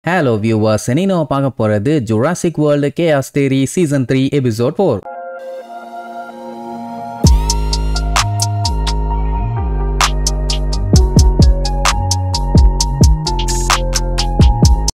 Hello viewers, இனி நம்ம பார்க்க போறது Jurassic World Chaos Theory Season 3 Episode 4.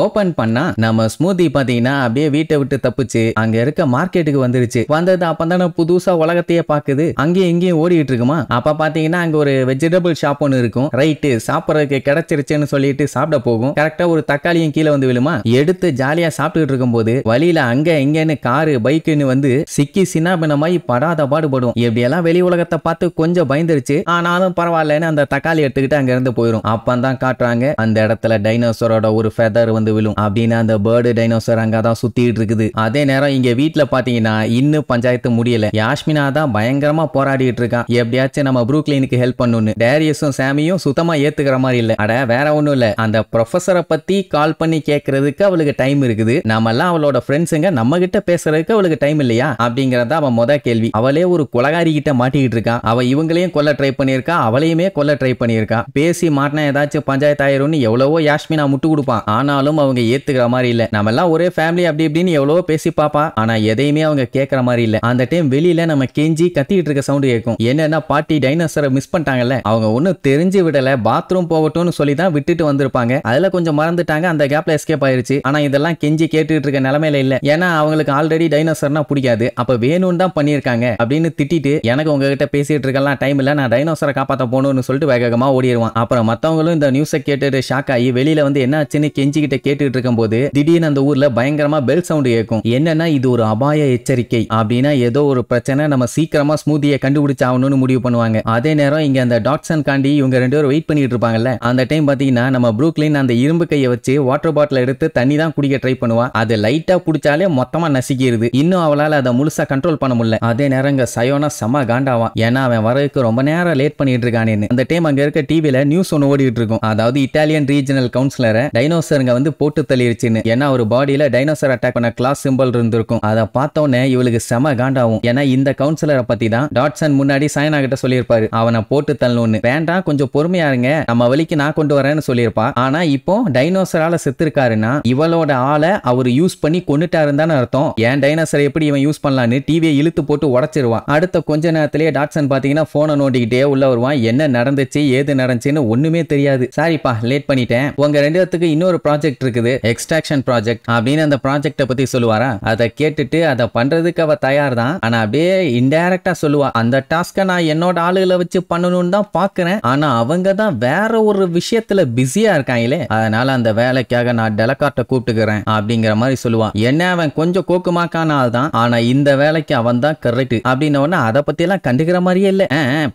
Open பண்ணா நம்ம ஸ்மூதி பாத்தீங்கன்னா அப்படியே வீட்டை விட்டு தப்பிச்சு அங்க இருக்க மார்க்கெட்டுக்கு வந்துருச்சு. வந்தது அப்பதானே புதுசா உலகத்தையே பாக்குது. அங்கேயும் இங்கேயும் ஓடிட்டு இருக்குமா. அப்ப பாத்தீங்கன்னா அங்க ஒரு வெஜிடபிள் ஷாப் ஒன்னு இருக்கும். ரைட்டு சாப்பிடறதுக்கு கிடைச்சிருச்சுன்னு சொல்லிட்டு சாப்பிட போகும். கரெக்டா ஒரு தக்காளியும் கீழே வந்து விழுமா. எடுத்து ஜாலியா சாப்பிட்டுட்டு இருக்கும் போது வழியில அங்க இங்கன்னு காரு பைக்குன்னு வந்து சிக்கி சின்னாபின்னமாயி படாத பாடுபடும். எப்படியெல்லாம் வெளி உலகத்தை பார்த்து கொஞ்சம் பயந்துருச்சு. ஆனாலும் பரவாயில்லன்னு அந்த தக்காளி எடுத்துக்கிட்டு அங்க இருந்து போயிடும். அப்பந்தான் காட்டுறாங்க அந்த இடத்துல டைனோசரோட ஒரு ஃபெதர் வந்து விழும். அப்படின்னு அந்த பேர்டு டைனோசர் அங்கதான் சுத்திட்டு இருக்குது. அதே நேரம் இங்க வீட்டுல பாத்தீங்கன்னா இன்னும் பஞ்சாயத்து முடியல. யாஸ்மினா தான் பயங்கரமா போராடிட்டு இருக்கான். எப்படியாச்சும் நம்ம ப்ரூக்லினுக்கு ஹெல்ப் பண்ணணும்னு. டேரியஸும் சாமியும் சுத்தமா ஏத்துக்கிற மாதிரி இல்ல. அட வேற ஒண்ணும் இல்ல, அந்த ப்ரொஃபஸரை பத்தி கால் பண்ணி கேட்கறதுக்கு அவளுக்கு டைம் இருக்குது. நம்ம எல்லாம் அவளோட ஃப்ரெண்ட்ஸுங்க நம்ம கிட்ட பேசுறதுக்கு அவளுக்கு டைம் இல்லையா அப்படிங்கறத அவன் முத கேள்வி. அவளே ஒரு கொலகாரி கிட்ட மாட்டிக்கிட்டு இருக்கான். அவ இவங்களையும் கொல்ல ட்ரை பண்ணியிருக்கா, அவளையுமே கொல்ல ட்ரை பண்ணியிருக்கா. பேசி மாட்டினா ஏதாச்சும் பஞ்சாயத்து ஆயிரும்னு எவ்வளவோ யாஸ்மினா முட்டு கொடுப்பான். ஆனாலும் அவங்க ஏத்துக்கிற மாதிரி இல்ல. நம்ம எல்லாம் ஒரே ஃபேமிலி அப்படி இப்படின்னு எவ்வளவோ பேசி பாப்பா. ஆனா எதையுமே அவங்க கேட்கற மாதிரி இல்ல. அந்த டைம் வெளியில நம்ம கெஞ்சி கத்திட்டு இருக்க சவுண்ட் கேட்கும். என்னன்னா பாட்டி டைனோசரை மிஸ் பண்ணிட்டாங்கல்ல. அவங்க ஒன்னும் தெரிஞ்சு விடல, பாத்ரூம் போகட்டும்னு சொல்லி தான் விட்டுட்டு வந்திருப்பாங்க. அதுல கொஞ்சம் மறந்துட்டாங்க. அந்த கேப்ல எஸ்கேப் ஆயிருச்சு. ஆனா இதெல்லாம் கெஞ்சி கேட்டுட்டு இருக்க நிலைமையில இல்ல. ஏன்னா அவங்களுக்கு ஆல்ரெடி டைனோசர்னா பிடிக்காது. அப்ப வேணும்னு தான் பண்ணிருக்காங்க அப்படின்னு திட்டிட்டு எனக்கு உங்ககிட்ட பேசிட்டு இருக்கலாம் டைம் இல்ல, நான் டைனோசரை காப்பாத்த போகணும்னு சொல்லிட்டு வேகமா ஓடிடுவான். அப்புறம் மத்தவங்களும் இந்த நியூஸை கேட்டுட்டு ஷாக் ஆகி வெளியில வந்து என்ன ஆச்சுன்னு கெஞ்சிக்கிட்ட கேட்டுட்டு இருக்கும் போது திடீர்னு அந்த ஊர்ல பயங்கரமா பெல் சவுண்ட் கேட்கும். என்னன்னா இது ஒரு அபாய எச்சரிக்கை அப்படின்னா ஏதோ ஒரு பிரச்சனை, நம்ம சீக்கிரமா ஸ்மூதியை கண்டுபிடிச்சு ஆகணும்னு முடிவு பண்ணுவாங்க. அதே நேரம் இங்க அந்த டாட்சன் காண்டி இவங்க ரெண்டு பேரும் வெயிட் பண்ணிட்டு இருப்பாங்கல்ல. அந்த டைம் பாத்தீங்கன்னா நம்ம ப்ரூக்லின் அந்த இரும்பு கையை வச்சு வாட்டர் பாட்டில் எடுத்து தண்ணி தான் குடிக்க ட்ரை பண்ணுவா. அது லைட்டா குடிச்சாலே மொத்தமா நசிக்கிறது. இன்னும் அவளால அதை முழுசா கண்ட்ரோல் பண்ண முடியல. அதே நேரம் இங்க சயோனா செம காண்டாவான். ஏன்னா அவன் வரதுக்கு ரொம்ப நேரம் லேட் பண்ணிட்டு இருக்கானேன்னு. அந்த டைம் அங்க இருக்க டிவில நியூஸ் ஒன்னு ஓடிட்டு இருக்கும். அதாவது இட்டாலியன் ரீஜனல் கவுன்சிலரை டைனோசருங்க வந்து போட்டு தள்ளிருச்சுன்னு. ஏன்னா ஒரு பாடியில டைனோசர் அட்டாக் பண்ண கிளாஸ் சிம்பல் இருந்திருக்கும். அதை பார்த்தோன்னே இவளுக்கு செம காண்டாவும். ஏன்னா இந்த கவுன்சிலரை பத்தி தான் டாட்சன் முன்னாடி சயனா கிட்ட சொல்லியிருப்பாரு, அவனை போட்டு தள்ளணும்னு. வேண்டாம் கொஞ்சம் பொறுமையா இருங்க, நம்ம வழிக்கு நான் கொண்டு வரேன்னு சொல்லியிருப்பா. ஆனா இப்போ டைனோசரால செத்துருக்காருன்னா இவளோட ஆளை அவர் யூஸ் பண்ணி கொண்டுட்டாருன்னு தானே அர்த்தம். ஏன் டைனோசரை எப்படி இவன் யூஸ் பண்ணலான்னு டிவியை இழுத்து போட்டு உடைச்சிருவான். அடுத்த கொஞ்ச நேரத்திலேயே டாட்சன் பாத்தீங்கன்னா போனை நோண்டிக்கிட்டே உள்ள வருவான். என்ன நடந்துச்சு ஏது நடந்துச்சுன்னு ஒண்ணுமே தெரியாது. சாரிப்பா லேட் பண்ணிட்டேன், உங்க ரெண்டு பேத்துக்கு இன்னொரு ப்ராஜெக்ட் இருக்குது, எக்ஸ்ட்ராக்ஷன் ப்ராஜெக்ட் அப்படின்னு அந்த ப்ராஜெக்ட பத்தி சொல்லுவாரா. அதை கேட்டுட்டு அதை பண்றதுக்கு அவ தயார் தான். ஆனா அப்படியே இன்டைரக்டா சொல்லுவா, அந்த டாஸ்கை நான் என்னோட ஆளுகளை வச்சு பண்ணணும்னு தான் பாக்குறேன். ஆனா அவங்க தான் வேற ஒரு விஷயத்துல பிஸியா இருக்காங்களே, அதனால அந்த வேலைக்காக நான் டெலகார்ட்ட கூப்பிட்டுக்கிறேன் அப்படிங்கிற மாதிரி சொல்லுவா. என்ன அவன் கொஞ்சம் கோக்குமாக்கான ஆள் தான், ஆனா இந்த வேலைக்கு அவன் தான் கரெக்ட் அப்படின்னு உடனே அதை பத்தி எல்லாம் கண்டுக்கிற மாதிரியே இல்ல.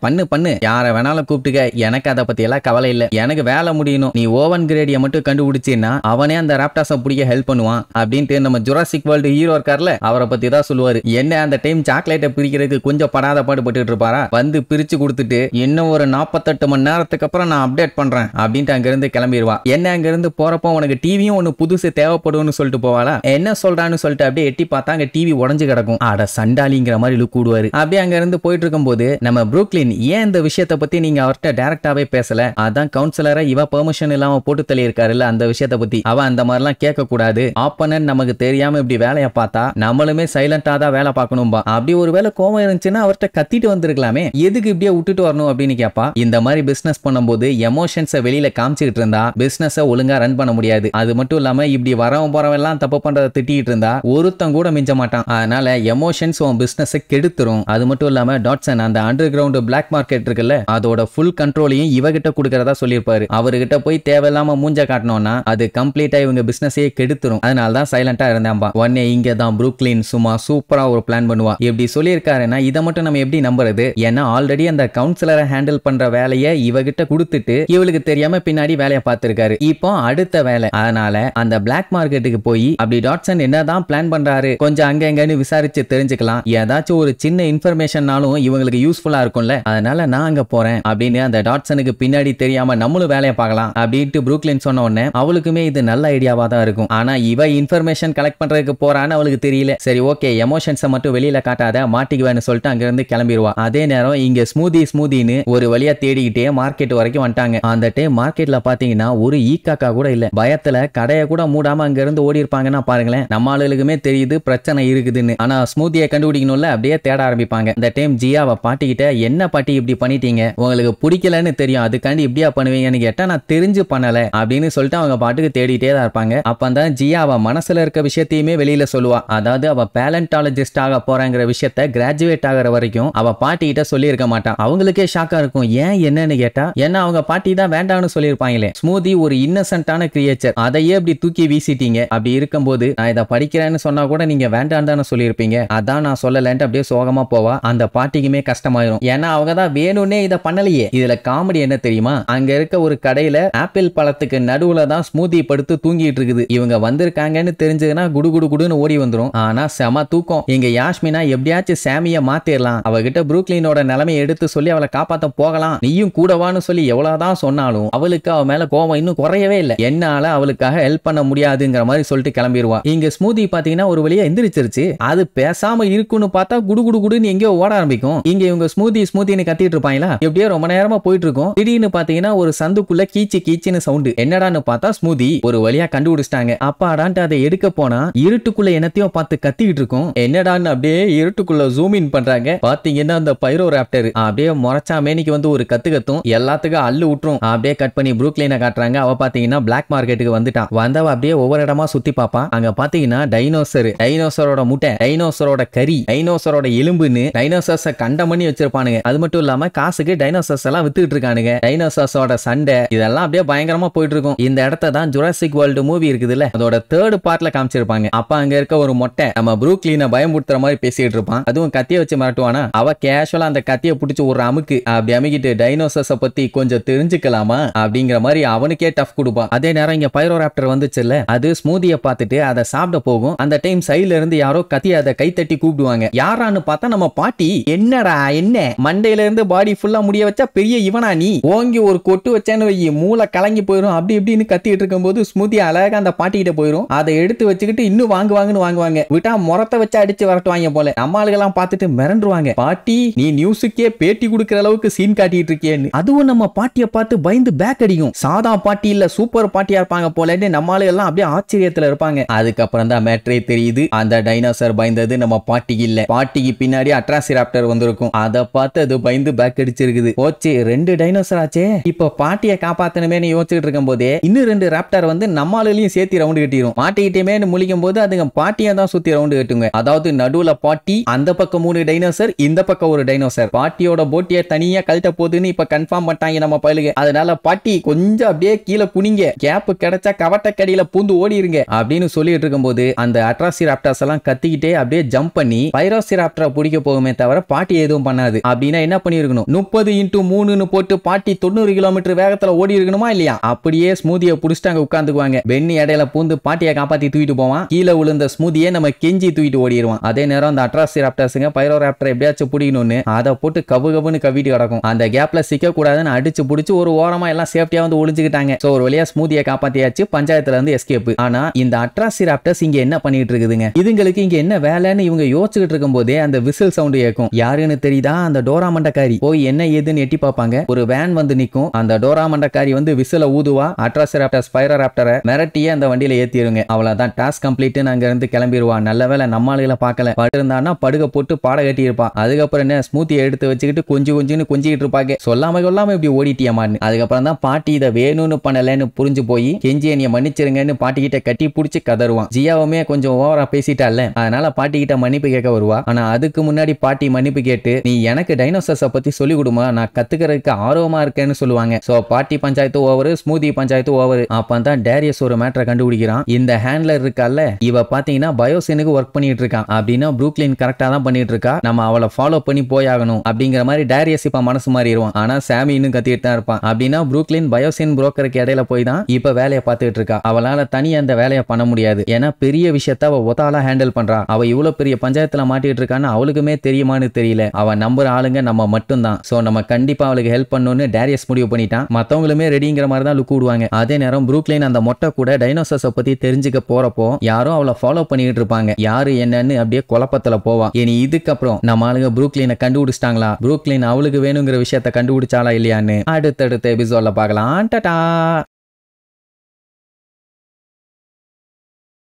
பண்ணு பண்ணு, யாரை வேணாலும் கூப்பிட்டுக்க, எனக்கு அதை பத்தி எல்லாம் கவலை இல்ல, எனக்கு வேலை முடியணும், நீ ஓவன் கிரேடியை மட்டும் கண்டுபிடிச்சின்னா அவனே அந்த ராப்டாஸை பிடிக்க ஹெல்ப் பண்ணுவான் அப்படின்ட்டு நம்ம ஜுராசிக் வேர்ல்டு ஹீரோ இருக்கார்ல அவரை பத்தி தான் சொல்லுவாரு. என்ன அந்த டைம் சாக்லேட்டை பிரிக்கிறதுக்கு கொஞ்சம் படாத பாடுபட்டு இருப்பாரா. வந்து பிரிச்சு கொடுத்துட்டு இன்னும் ஒரு 48 மணி நேரத்துக்கு அப்புறம் நான் அப்டேட் பண்றேன் அப்படின்ட்டு அங்க இருந்து கிளம்பிடுவா. என்ன அங்க இருந்து போறப்போ உனக்கு டிவியும் ஒன்னு புதுசு தேவைப்படும்னு சொல்லிட்டு போவாளா. என்ன சொல்றான்னு சொல்லிட்டு அப்படியே எட்டி பார்த்தா அங்க டிவி உடஞ்சு கிடக்கும். அட சண்டாலிங்கிற மாதிரி லுக் கூடுவாரு. அப்படியே அங்க இருந்து போயிட்டு இருக்கும் போது நம்ம ப்ரூக்லின் ஏன் இந்த விஷயத்தை பத்தி நீங்க அவர்கிட்ட டைரக்டாவே பேசல, அதான் கவுன்சிலரை இவ பெர்மிஷன் இல்லாம போட்டு தள்ளி இருக்காருல்ல, அந்த விஷயத்தை பத்தி அவ அந்த மாதிரிலாம் கேட்க கூடாது. ஆப்பனன்ட் நமக்கு தெரியாம இப்படி வேலையை பார்த்தா நம்மளுமே சைலண்டா தான் வேலை பார்க்கணும்பா. அப்படி ஒரு வேலை கோவம் இருந்துச்சுன்னா அவர்கிட்ட கத்திட்டு வந்திருக்கலாமே, எதுக்கு இப்படியே விட்டுட்டு வரணும் அப்படின்னு கேப்பா. இந்த மாதிரி பிசினஸ் பண்ணும்போது எமோஷன்ஸை வெளியில காமிச்சிட்டு இருந்தா பிசினஸை ஒழுங்கா ரன் பண்ண முடியாது. அது மட்டும் இல்லாம இப்படி வரவன் போறவன் எல்லாம் தப்பு பண்றதை திட்டிட்டு இருந்தா ஒருத்தன் கூட மிஞ்ச மாட்டான். அதனால எமோஷன்ஸ் உன் பிசினஸை கெடுத்துரும். அது மட்டும் இல்லாம டாட்சன் அந்த அண்டர் கிரவுண்ட் பிளாக் மார்க்கெட் இருக்குல்ல, அதோட ஃபுல் கண்ட்ரோலையும் இவகிட்ட கொடுக்கறதா சொல்லியிருப்பாரு. அவர்கிட்ட போய் தேவையில்லாம மூஞ்ச காட்டணும்னா அது கம்ப்ளீட்டா இவங்க பிசினஸே கெடுத்துரும். அதனால தான் சைலண்டா இருந்தாம்பா. உடனே இங்க தான் ப்ரூக்லின் சும்மா சூப்பரா ஒரு பிளான் பண்ணுவா. எப்படி சொல்லியிருக்காருன்னா இதை மட்டும் நம்ம எப்படி நம்புறது, ஏன்னா ஆல்ரெடி அந்த கவுன்சிலரை ஹேண்டில் பண்ற வேலையை இவகிட்ட கொடுத்துட்டு இவளுக்கு தெரியாம பின்னாடி வேலையை பார்த்திருக்காரு. இப்போ அடுத்த வேலை, அதனால அந்த பிளாக் மார்க்கெட்டுக்கு போய் அப்படி டாட்சன் என்னதான் பிளான் பண்றாரு கொஞ்சம் அங்க எங்கன்னு விசாரிச்சு தெரிஞ்சுக்கலாம். ஏதாச்சும் ஒரு சின்ன இன்ஃபர்மேஷன்னாலும் இவங்களுக்கு யூஸ்ஃபுல்லா இருக்கும்ல, அதனால நான் அங்க போறேன் அப்படின்னு அந்த டாட்சனுக்கு பின்னாடி தெரியாம நம்மளும் வேலையை பார்க்கலாம் அப்படின்ட்டு ப்ரூக்லின் சொன்ன உடனே அவளுக்குமே இது நல்ல ஐடியாவா தான் இருக்கும். ஆனா இவ இன்ஃபர்மேஷன் கலெக்ட் பண்றதுக்கு போறான்னு அவளுக்கு தெரியல. சரி ஓகே, எமோஷன்ஸை மட்டும் வெளியில காட்டாத, மாட்டிக்குவேன்னு சொல்லிட்டு அங்க இருந்து கிளம்பிடுவா. அதே நேரம் இங்க ஸ்மூதின்னு ஒரு வழியா தேடிக்கிட்டே மார்க்கெட் வரைக்கும் வந்துட்டாங்க. அந்த டைம் மார்க்கெட்ல பாத்தீங்கன்னா ஒரு ஈக்காக்கா கூட இல்ல. பயத்துல கடையை கூட மூடாம அங்க இருந்து ஓடி இருப்பாங்கன்னா பாருங்களேன். நம்ம ஆளுகளுக்குமே தெரியுது பிரச்சனை இருக்குதுன்னு. ஆனா ஸ்மூதியை கண்டுபிடிக்கணும்ல, அப்படியே தேட ஆரம்பிப்பாங்க. இந்த டைம் ஜியாவை பாட்டிக்கிட்ட, என்ன பாட்டி இப்படி பண்ணிட்டீங்க, உங்களுக்கு பிடிக்கலன்னு தெரியும், அதுக்காண்டி இப்படியா பண்ணுவீங்கன்னு கேட்டா, நான் தெரிஞ்சு பண்ணல அப்படின்னு சொல்லிட்டு அவங்க பாட்டுக்கு தேடிட்டே தான் இருப்பாங்க. அப்பதான் ஜியா அவ மனசுல இருக்க விஷயத்தையுமே வெளியில சொல்லுவா. அதாவது அவ பேலண்டாலஜிஸ்ட் ஆக போறாங்கிற விஷயத்த கிராஜுவேட் ஆகிற வரைக்கும் அவ பாட்டி கிட்ட சொல்லி இருக்க மாட்டான். அவங்களுக்கே ஷாக்கா இருக்கும். ஏன் என்னன்னு கேட்டா, ஏன்னா அவங்க பாட்டி தான் வேண்டாம்னு சொல்லியிருப்பாங்களே. ஸ்மூதி ஒரு இன்னசென்ட்டான கிரியேச்சர், அதையே அப்படி தூக்கி வீசிட்டீங்க. அப்படி இருக்கும்போது நான் இதை படிக்கிறேன்னு சொன்னா கூட நீங்க வேண்டாம் தானே சொல்லியிருப்பீங்க, அதான் நான் சொல்லலன்ட்டு அப்படியே சோகமா போவா. அந்த பாட்டிக்குமே கஷ்டமாயிரும். ஏன்னா அவங்க தான் வேணும்னே இதை பண்ணலையே. இதுல காமெடி என்ன தெரியுமா, அங்க இருக்க ஒரு கடையில ஆப்பிள் பழத்துக்கு நடுவுல தான் ஸ்மூதி படுத்து தூங்கிட்டு இருக்குது. இவங்க வந்திருக்காங்கன்னு தெரிஞ்சதுன்னா குடு குடு குடுன்னு ஓடி வந்துரும். ஆனா செம தூக்கம். இங்க யாஸ்மினா எப்படியாச்சும் சாமிய மாத்திரலாம், அவகிட்ட புரூக்லினோட நிலைமையை எடுத்து சொல்லி அவளை காப்பாத்த போகலாம், நீயும் கூடவான்னு சொல்லி எவ்வளவுதான் சொன்னாலும் அவளுக்கு அவ மேல கோவம் இன்னும் குறையவே இல்லை. என்னால அவளுக்காக ஹெல்ப் பண்ண முடியாதுங்கிற மாதிரி சொல்லிட்டு கிளம்பிடுவா. இங்க ஸ்மூதி பாத்தீங்கன்னா ஒரு வழியா எந்திரிச்சிருச்சு. அது பேசாம இருக்குன்னு பார்த்தா குடு குடு குடுன்னு எங்கேயோ ஓட ஆரம்பிக்கும். இங்க இவங்க ஸ்மூதின்னு கத்திட்டு இருப்பாங்களா, எப்படியோ ரொம்ப நேரமா போயிட்டு இருக்கும். திடீர்னு பாத்தீங்கன்னா ஒரு சந்துக்குள்ள கீச்சின்னு சவுண்ட். என்னடான்னு பார்த்தா ஸ்மூதி ஒரு வழியா கண்டுபிடிச்சிட்டாங்க. அப்பாடான்ட்டு அதை எடுக்க போனா இருட்டுக்குள்ள என்னத்தையும் பார்த்து கத்திக்கிட்டு இருக்கும். என்னடான்னு அப்படியே இருட்டுக்குள்ள ஜூம் இன் பண்றாங்க. பாத்தீங்கன்னா அந்த பைரோராப்டர் அப்படியே முறைச்சா மேனிக்கு வந்து ஒரு கத்தும் எல்லாத்துக்கும் அள்ளு விட்டுரும். அப்படியே கட் பண்ணி புரூக்லினை காட்டுறாங்க. அவ பாத்தீங்கன்னா பிளாக் மார்க்கெட்டுக்கு வந்துட்டான். வந்தவ அப்படியே ஒவ்வொரு இடமா சுத்தி பாப்பா. அங்க பாத்தீங்கன்னா டைனோசரோட முட்டை, டைனோசரோட கறி, டைனோசரோட எலும்புன்னு டைனோசர்ஸை கண்டம் பண்ணி வச்சிருப்பானுங்க. அது மட்டும் இல்லாம காசுக்கு டைனோசர்ஸ் எல்லாம் வித்துட்டு இருக்கானுங்க. டைனோசர்ஸோட சண்டை இதெல்லாம் அப்படியே பயங்கரமா போயிட்டு இருக்கும். இந்த இடத்த தான் ஜுராசிக் வேர்ல்டு மூவி இருக்குதுல்ல, அதோட 3rd பார்ட்ல காமிச்சிருப்பாங்க. அப்ப அங்க இருக்க ஒரு மொட்டை நம்ம புரூக்லினை பயமுறுத்துற மாதிரி பேசிட்டு இருப்பான். அதுவும் கத்திய வச்சு மிரட்டுவானா. அவ கேஷுவலா அந்த கத்திய பிடிச்சி ஒரு அமுக்கு அப்படி அமுக்கிட்டு டைனோசர்ஸை பத்தி கொஞ்சம் தெரிஞ்சுக்கலாமா அப்படிங்கிற மாதிரி அவனுக்கே டஃப் கொடுப்பா. அதே நேரம் இங்க பைரோராப்டர் வந்துச்சுல்ல, அது ஸ்மூதியை பார்த்துட்டு அதை சாப்பிட போகும். அந்த டைம் சைடுல இருந்து யாரோ கத்தி அதை கை தட்டி கூப்பிடுவாங்க. யாரான்னு பார்த்தா நம்ம பாட்டி. என்னடா என்ன மண்டையில இருந்து பாடி ஃபுல்லா முடிய வச்சா பெரிய இவனா நீ, ஓங்கி ஒரு கொட்டு வச்சேன்னு வை மூளை கலங்கி போயிரும் அப்படி இப்படின்னு கத்திட்டு இருக்கும்போது ஸ்மூதி அழகா அந்த பாட்டி கிட்ட போயிரும். அதை எடுத்து வச்சுக்கிட்டு இன்னும் வாங்குவாங்க. விட்டா முறத்தை வச்சு அடிச்சு வரட்டுவாங்க போல. நம்ம ஆளுகெல்லாம் பார்த்துட்டு மிரண்டுருவாங்க. பாட்டி நீ நியூஸுக்கே பேட்டி கொடுக்கிற அளவுக்கு சீன் காட்டிட்டு இருக்கேன்னு. அதுவும் நம்ம பாட்டியை பார்த்து பயந்து பேக் அடிக்கும். சாதா பாட்டி இல்ல சூப்பர் பாட்டியா இருப்பாங்க போலன்னு நம்ம ஆளுகெல்லாம் அப்படியே ஆச்சரியத்துல இருப்பாங்க. அதுக்கப்புறம் தான் மேட்ரே தெரியுது. அந்த டைனோசர் பயந்தது நம்ம பாட்டிக்கு இல்ல, பாட்டிக்கு பின்னாடி அட்ராசிராப்டர் வந்திருக்கும். அதை பார்த்து அது பயந்து பேக் அடிச்சிருக்குது. போச்சு 2 டைனோசர் ஆச்சே. இப்ப பாட்டியை காப்பாத்தணுமே யோசிச்சுட்டு இருக்கும் போதே இன்னும் 2 ராப்டர் வந்து நம்மாலையும் சேர்த்து ரவுண்டு கட்டிரும். மாட்டிக்கிட்டே முழிக்கும் போது அதுங்க பாட்டியை தான் சுத்தி ரவுண்டு கட்டுங்க. அதாவது நடுவுல பாட்டி, அந்த பக்கம் 3 டைனோசர், இந்த பக்கம் ஒரு டைனோசர். பாட்டியோட போட்டியை தனியா கழட்ட போகுதுன்னு இப்ப கன்ஃபார்ம் பண்ணிட்டாங்க நம்ம பயிலுங்க. அதனால பாட்டி கொஞ்சம் அப்படியே கீழே குனிங்க, கேப் கிடைச்சா கவட்ட கடியில பூந்து ஓடிருங்க அப்படின்னு சொல்லிட்டு இருக்கும் போது அந்த அட்ராசிராப்டர்ஸ் எல்லாம் கத்திக்கிட்டே அப்படியே ஜம்ப் பண்ணி பைரோசிராப்டரை பிடிக்க போகுமே தவிர பாட்டி எதுவும் பண்ணாது. அப்படின்னா என்ன பண்ணிருக்கணும், 30x3 போட்டு பாட்டி 90 கிலோமீட்டர் வேகத்துல ஓடி இருக்கணுமா இல்லையா? அப்படியே ஸ்மூதியை புடிச்சிட்டாங்க, உட்காந்துக்குவாங்க. பென்னி இடையில பூந்து பாட்டியை காப்பாத்தி தூக்கிட்டு போவான். கீழே விழுந்த ஸ்மூதியை நம்ம கெஞ்சி தூக்கிட்டு ஓடிடுவான். அதே நேரம் அந்த அட்ராசிராப்டர்ஸுங்க பைரோராப்டர் எப்படியாச்சும் பிடிக்கணும்னு அதை போட்டு கவுன்னு கவிட்டு கிடக்கும். அந்த கேப்ல சிக்க கூடாதுன்னு அடிச்சு பிடிச்சி ஒரு ஓரமா எல்லாம் சேஃப்டியா வந்து ஒளிஞ்சுக்கிட்டாங்க. சோ ஒரு வழியா ஸ்மூதியை காப்பாத்தியாச்சு, பஞ்சாயத்துல இருந்து எஸ்கேப். ஆனா இந்த அட்ராசிராப்டர்ஸ் இங்க என்ன பண்ணிட்டு இருக்குதுங்க, இதுங்களுக்கு இங்க என்ன வேலைன்னு இவங்க யோசிச்சுட்டு இருக்கும் போதே அந்த விசில் சவுண்ட் கேட்கும். யாருன்னு தெரியுதா, அந்த டோரா மண்டக்காரி. போய் என்ன ஏதுன்னு எட்டி பார்ப்பாங்க. ஒரு வேன் வந்து நிக்கும். அந்த டோரா மண்டக்காரி வந்து விசில ஊதுவா. அட்ராசிராப்டர்ஸ் பைரோராப்டரை மிரட்டியே அந்த வண்டியில ஏத்திடுங்க. அவ்வளவுதான், டாஸ்க் கம்ப்ளீட். அங்க இருந்து கிளம்பிடுவா. நல்ல வேலை நம்ம ஆளுகளை பார்க்கல, படுத்திருந்தானா படுக போட்டு பாட கட்டி இருப்பா. அதுக்கப்புறம் என்ன ஸ்மூத்தியை எடுத்து வச்சுக்கிட்டு கொஞ்சின்னு கொஞ்சிட்டு இருப்பாங்க. சொல்லாம கொள்ளாம இப்படி ஓடிட்டியமான்னு. அதுக்கப்புறம் தான் பாட்டி இதை வேணும்னு பண்ணலன்னு புரிஞ்சு போய் கெஞ்சி என்னைய மன்னிச்சிருங்கன்னு பாட்டி கிட்ட கட்டி பிடிச்சி கதருவான். ஜியாவுமே கொஞ்சம் ஓவரா பேசிட்டால, அதனால பாட்டி கிட்ட மன்னிப்பு கேட்க வருவா. ஆனா அதுக்கு முன்னாடி பாட்டி மன்னிப்பு கேட்டு நீ எனக்கு டைனோசர்ஸை பத்தி சொல்லி கொடுமா, நான் கத்துக்கிறதுக்கு ஆர்வமா இருக்கேன்னு சொல்லுவாங்க. சோ பாட்டி panchayat over, smoothie panchayat over. அப்பதான் டேரியஸ் ஒரு மேட்டரை கண்டுபிடிக்கிறான். இந்த ஹேண்ட்லர் இருக்கால, இவ பாத்தீங்கன்னா பயோசினுக்கு ஒர்க் பண்ணிட்டு இருக்கான். அப்படின்னா புரூக்லின் கரெக்டா தான் பண்ணிட்டு இருக்கா, நம்ம அவளை ஃபாலோ பண்ணி போயாகணும் அப்படிங்கிற மாதிரி டேரியஸ் இப்ப மனசு மாறிடுவான். ஆனா சாமி இன்னும் கத்திட்டு தான் இருப்பான். அப்படின்னா புரூக்லின் பயோசின் புரோக்கருக்கு இடையில போய் தான் இப்ப வேலையை பார்த்துட்டு இருக்கா. அவளால தனியா அந்த வேலையை பண்ண முடியாது. ஏன்னா பெரிய விஷயத்த அவ ஒத்தாலா ஹேண்டில் பண்றா. அவ இவ்வளவு பெரிய பஞ்சாயத்துல மாட்டிட்டு இருக்கான்னு அவளுக்குமே தெரியுமான்னு தெரியல. அவ நம்புற ஆளுங்க நம்ம மட்டும் தான். சோ நம்ம கண்டிப்பா அவளுக்கு ஹெல்ப் பண்ணணும்னு டேரியஸ் முடிவு பண்ணிட்டான். மத்தவங்களுமே ரெடிங்கிற மாதிரி தான் லுக் விடுவாங்க. அதே நேரம் புரூக்லின் அந்த அந்த மொட்டை கூட டைனோசர்ஸ பத்தி தெரிஞ்சுக்க போறப்போ யாரும் அவளை ஃபாலோ பண்ணிட்டு இருப்பாங்க. யாரு என்னன்னு அப்படியே குழப்பத்துல போவா. இனி இதுக்கப்புறம் நம்ம ஆளுங்க ப்ரூக்லினை கண்டுபிடிச்சிட்டாங்களா, ப்ரூக்லின் அவளுக்கு வேணுங்கிற விஷயத்த கண்டுபிடிச்சாலா இல்லையான்னு அடுத்தடுத்த எபிசோட்ல பார்க்கலாம். டாடா.